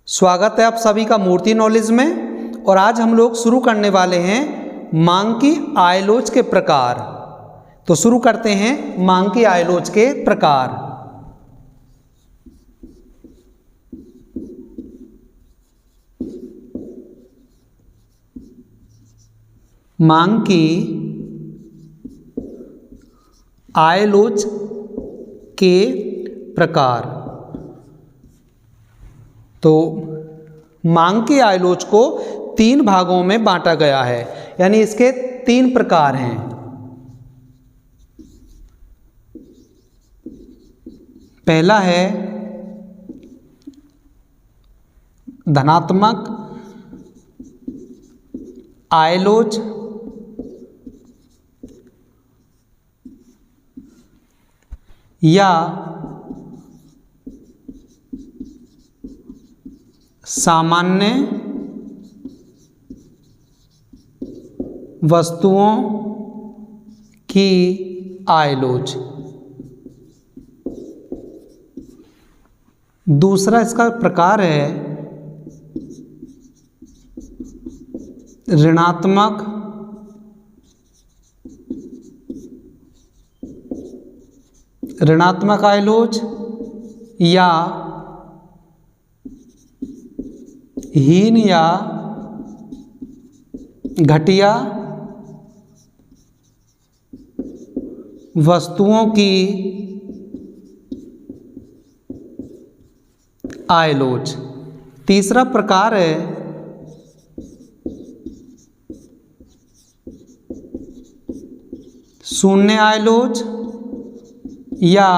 स्वागत है आप सभी का मूर्ति नॉलेज में। और आज हम लोग शुरू करने वाले हैं मांग की आयलोच के प्रकार। तो शुरू करते हैं मांग की आयलोच के प्रकार। मांग की आयलोच के प्रकार। तो मांग की आयलोच को तीन भागों में बांटा गया है, यानी इसके तीन प्रकार हैं। पहला है धनात्मक आयलोच, या सामान्य वस्तुओं की आयलोच। दूसरा इसका प्रकार है ऋणात्मक आयलोच या हीन या घटिया वस्तुओं की आयलोच। तीसरा प्रकार है शून्य आयलोच या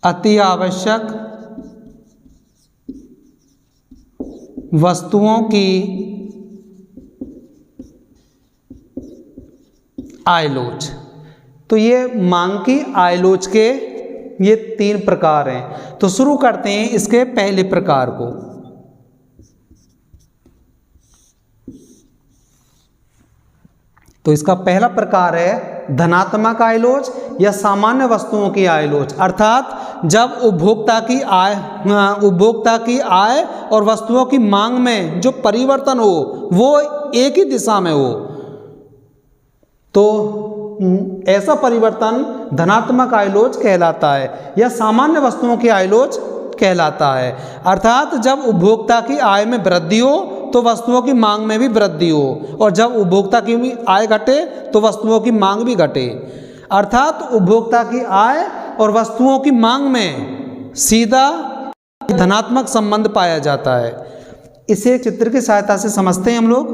अति आवश्यक वस्तुओं की आयलोच। तो ये मांग की आयलोच के ये तीन प्रकार हैं। तो शुरू करते हैं इसके पहले प्रकार को। तो इसका पहला प्रकार है धनात्मक आयलोच या सामान्य वस्तुओं की आयलोच। अर्थात जब उपभोक्ता की आय और वस्तुओं की मांग में जो परिवर्तन हो वो एक ही दिशा में हो, तो ऐसा परिवर्तन धनात्मक आयलोच कहलाता है या सामान्य वस्तुओं की आयलोच कहलाता है। अर्थात जब उपभोक्ता की आय में वृद्धि हो तो वस्तुओं की मांग में भी वृद्धि हो, और जब उपभोक्ता की आय घटे तो वस्तुओं की मांग भी घटे। अर्थात उपभोक्ता की आय और वस्तुओं की मांग में सीधा धनात्मक संबंध पाया जाता है। इसे चित्र की सहायता से समझते हैं हम लोग।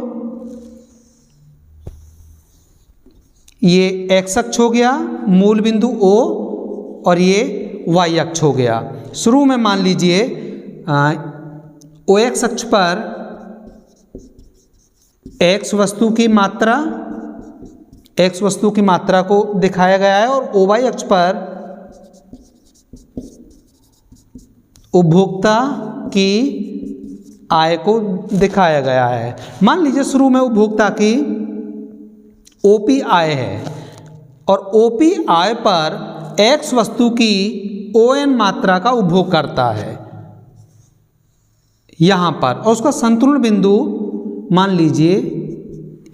ये एक्स अक्ष हो गया, मूल बिंदु O, और ये वाई अक्ष हो गया। शुरू में मान लीजिए OX अक्ष पर X वस्तु की मात्रा को दिखाया गया है, और OY अक्ष पर उपभोक्ता की आय को दिखाया गया है। मान लीजिए शुरू में उपभोक्ता की OP आय है, और OP आय पर X वस्तु की ON मात्रा का उपभोग करता है यहाँ पर, और उसका संतुलन बिंदु मान लीजिए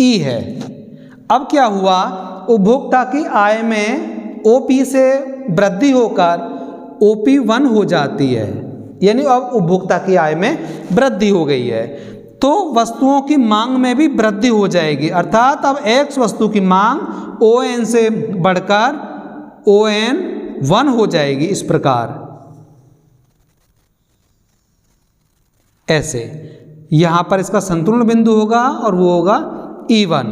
E है। अब क्या हुआ, उपभोक्ता की आय में OP से वृद्धि होकर OP1 हो जाती है, यानी अब उपभोक्ता की आय में वृद्धि हो गई है, तो वस्तुओं की मांग में भी वृद्धि हो जाएगी। अर्थात अब X वस्तु की मांग ON से बढ़कर ON1 हो जाएगी। इस प्रकार ऐसे यहां पर इसका संतुलन बिंदु होगा और वो होगा E1।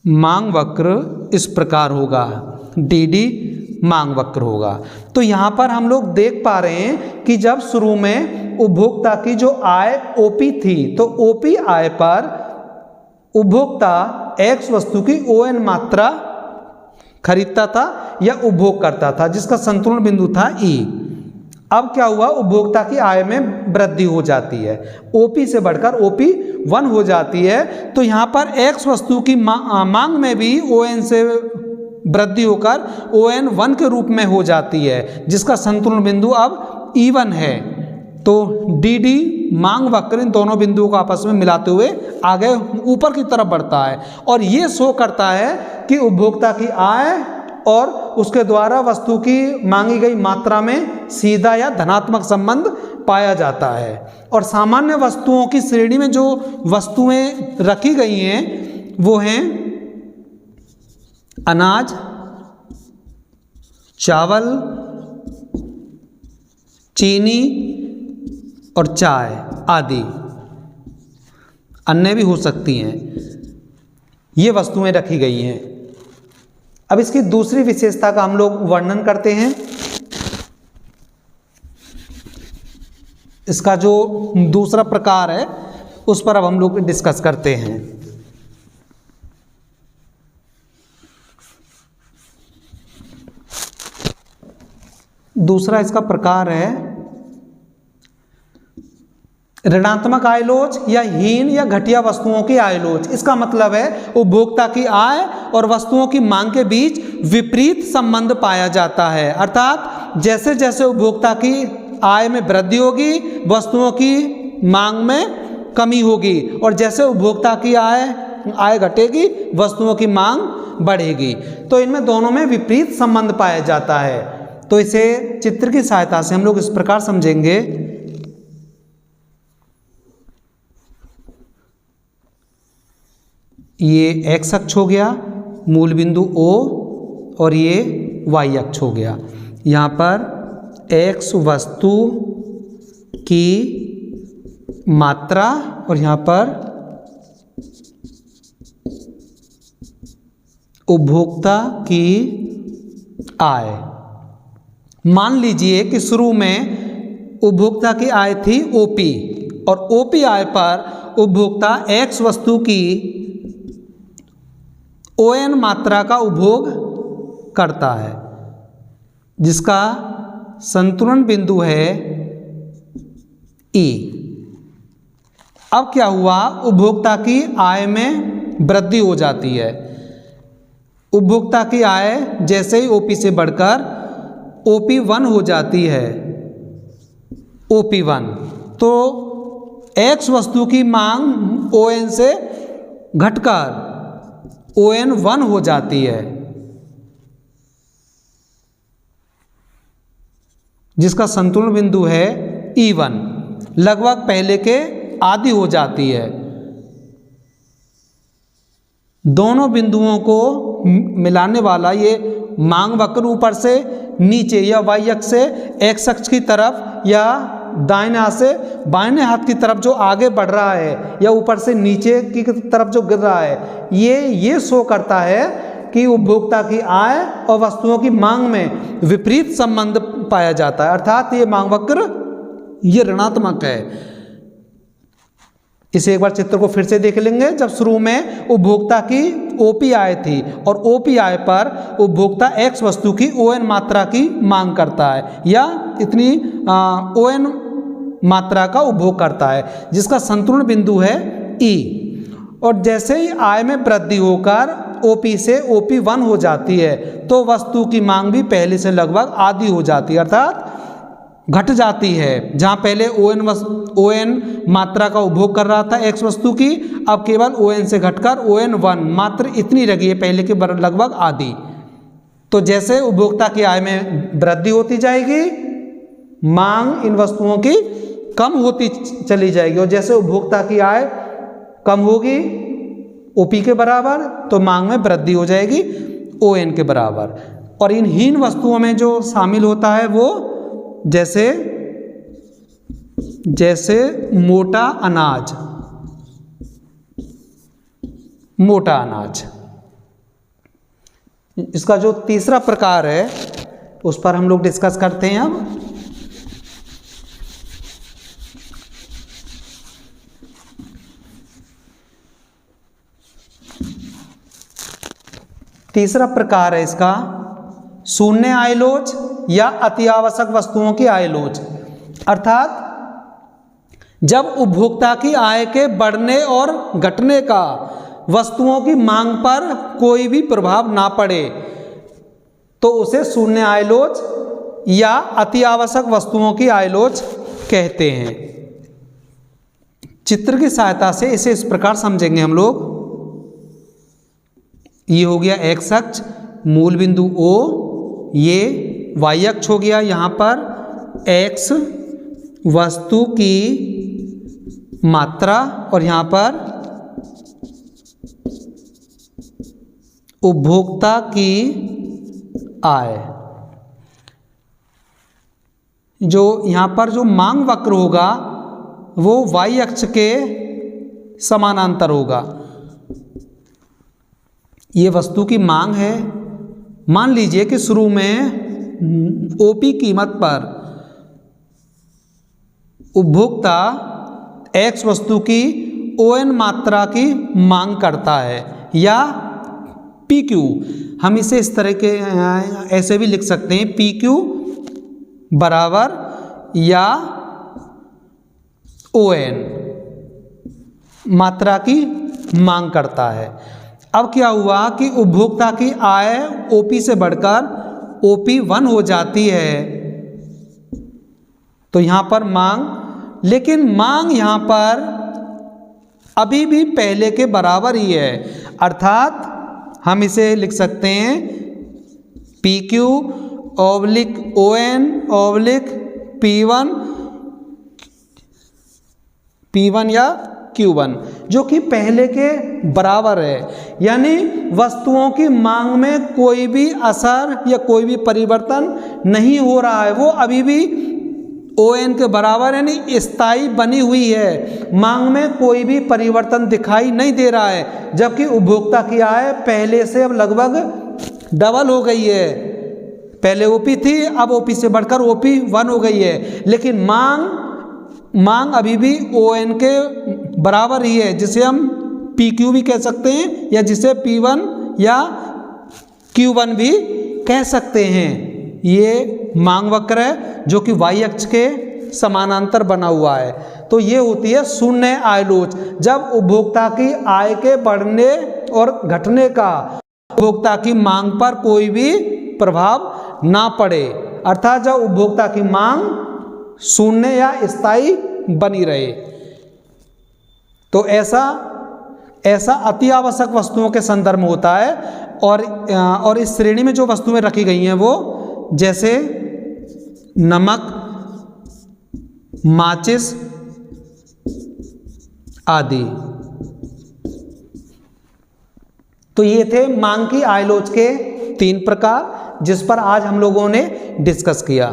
मांग वक्र इस प्रकार होगा, DD मांग वक्र होगा। तो यहां पर हम लोग देख पा रहे हैं कि जब शुरू में उपभोक्ता की जो आय OP थी, तो OP आय पर उपभोक्ता X वस्तु की ON मात्रा खरीदता था या उपभोग करता था, जिसका संतुलन बिंदु था E। अब क्या हुआ, उपभोक्ता की आय में वृद्धि हो जाती है, OP से बढ़कर OP1 हो जाती है। तो यहाँ पर X वस्तु की मांग में भी ON से वृद्धि होकर ON1 के रूप में हो जाती है, जिसका संतुलन बिंदु अब E1 है। तो DD मांग वक्र इन दोनों बिंदुओं को आपस में मिलाते हुए आगे ऊपर की तरफ बढ़ता है और ये शो करता है कि उपभोक्ता की आय और उसके द्वारा वस्तु की मांगी गई मात्रा में सीधा या धनात्मक संबंध पाया जाता है। और सामान्य वस्तुओं की श्रेणी में जो वस्तुएं रखी गई हैं वो हैं अनाज, चावल, चीनी और चाय आदि, अन्य भी हो सकती हैं, ये वस्तुएं रखी गई हैं। अब इसकी दूसरी विशेषता का हम लोग वर्णन करते हैं। इसका जो दूसरा प्रकार है उस पर अब हम लोग डिस्कस करते हैं। दूसरा इसका प्रकार है ऋणात्मक आय लोच या हीन या घटिया वस्तुओं की आय लोच। इसका मतलब है उपभोक्ता की आय और वस्तुओं की मांग के बीच विपरीत संबंध पाया जाता है। अर्थात जैसे जैसे उपभोक्ता की आय में वृद्धि होगी वस्तुओं की मांग में कमी होगी, और जैसे उपभोक्ता की आय घटेगी वस्तुओं की मांग बढ़ेगी। तो इनमें दोनों में विपरीत संबंध पाया जाता है। तो इसे चित्र की सहायता से हम लोग इस प्रकार समझेंगे। ये x अक्ष हो गया मूल बिंदु O और ये y अक्ष हो गया। यहाँ पर x वस्तु की मात्रा और यहाँ पर उपभोक्ता की आय। मान लीजिए कि शुरू में उपभोक्ता की आय थी OP और OP आय पर उपभोक्ता x वस्तु की ON मात्रा का उपभोग करता है, जिसका संतुलन बिंदु है E। अब क्या हुआ, उपभोक्ता की आय में वृद्धि हो जाती है। उपभोक्ता की आय जैसे ही OP से बढ़कर OP1 हो जाती है, OP1, तो X वस्तु की मांग ON से घटकर ON1 हो जाती है, जिसका संतुलन बिंदु है E1, लगभग पहले के आधी हो जाती है। दोनों बिंदुओं को मिलाने वाला ये मांग वक्र ऊपर से नीचे या y अक्ष से x अक्ष की तरफ या दाहिने हाथ से बाएं हाथ की तरफ जो आगे बढ़ रहा है या ऊपर से नीचे की तरफ जो गिर रहा है, ये शो करता है कि उपभोक्ता की आय और वस्तुओं की मांग में विपरीत संबंध पाया जाता है। अर्थात ये मांग वक्र ये ऋणात्मक है। इसे एक बार चित्र को फिर से देख लेंगे। जब शुरू में उपभोक्ता की OP आय थी और OP आय पर उपभोक्ता X वस्तु की ON मात्रा की मांग करता है या इतनी ON मात्रा का उपभोग करता है, जिसका संतुलन बिंदु है E। और जैसे ही आय में वृद्धि होकर OP से OP1 हो जाती है तो वस्तु की मांग भी पहले से लगभग आधी हो जाती है, अर्थात घट जाती है। जहाँ पहले ON मात्रा का उपभोग कर रहा था X वस्तु की, अब केवल ON से घटकर ON1 मात्र इतनी रही है, पहले के लगभग आधी। तो जैसे उपभोक्ता की आय में वृद्धि होती जाएगी, मांग इन वस्तुओं की कम होती चली जाएगी, और जैसे उपभोक्ता की आय कम होगी OP के बराबर तो मांग में वृद्धि हो जाएगी ON के बराबर। और इन हीन वस्तुओं में जो शामिल होता है वो जैसे मोटा अनाज, इसका जो तीसरा प्रकार है उस पर हम लोग डिस्कस करते हैं। अब तीसरा प्रकार है इसका शून्य आय लोच या अति आवश्यक वस्तुओं की आय लोच। अर्थात जब उपभोक्ता की आय के बढ़ने और घटने का वस्तुओं की मांग पर कोई भी प्रभाव ना पड़े, तो उसे शून्य आय लोच या अति आवश्यक वस्तुओं की आय लोच कहते हैं। चित्र की सहायता से इसे इस प्रकार समझेंगे हम लोग। ये हो गया x अक्ष, मूल बिंदु O, ये y अक्ष हो गया, यहाँ पर x वस्तु की मात्रा और यहाँ पर उपभोक्ता की आय। जो यहाँ पर जो मांग वक्र होगा वो y अक्ष के समानांतर होगा। ये वस्तु की मांग है। मान लीजिए कि शुरू में ओपी कीमत पर उपभोक्ता x वस्तु की ON मात्रा की मांग करता है, या PQ, हम इसे इस तरह के ऐसे भी लिख सकते हैं, PQ बराबर या ON मात्रा की मांग करता है। अब क्या हुआ कि उपभोक्ता की आय OP से बढ़कर OP1 हो जाती है, तो यहाँ पर मांग, लेकिन मांग यहाँ पर अभी भी पहले के बराबर ही है, अर्थात हम इसे लिख सकते हैं PQ oblique ON oblique P1 या Q1, जो कि पहले के बराबर है। यानी वस्तुओं की मांग में कोई भी असर या कोई भी परिवर्तन नहीं हो रहा है, वो अभी भी ON के बराबर यानी स्थायी बनी हुई है, मांग में कोई भी परिवर्तन दिखाई नहीं दे रहा है। जबकि उपभोक्ता की आय पहले से अब लगभग डबल हो गई है, पहले OP थी, अब OP से बढ़कर OP1 हो गई है, लेकिन मांग अभी भी ON के बराबर ही है, जिसे हम PQ भी कह सकते हैं या जिसे P1 या Q1 भी कह सकते हैं। ये मांग वक्र है जो कि y अक्ष के समानांतर बना हुआ है। तो ये होती है शून्य आय लोच, जब उपभोक्ता की आय के बढ़ने और घटने का उपभोक्ता की मांग पर कोई भी प्रभाव ना पड़े, अर्थात जब उपभोक्ता की मांग शून्य या स्थायी बनी रहे। तो ऐसा अति आवश्यक वस्तुओं के संदर्भ में होता है। और इस श्रेणी में जो वस्तुएं रखी गई हैं वो जैसे नमक, माचिस आदि। तो ये थे मांग की आय लोच के 3 प्रकार, जिस पर आज हम लोगों ने डिस्कस किया।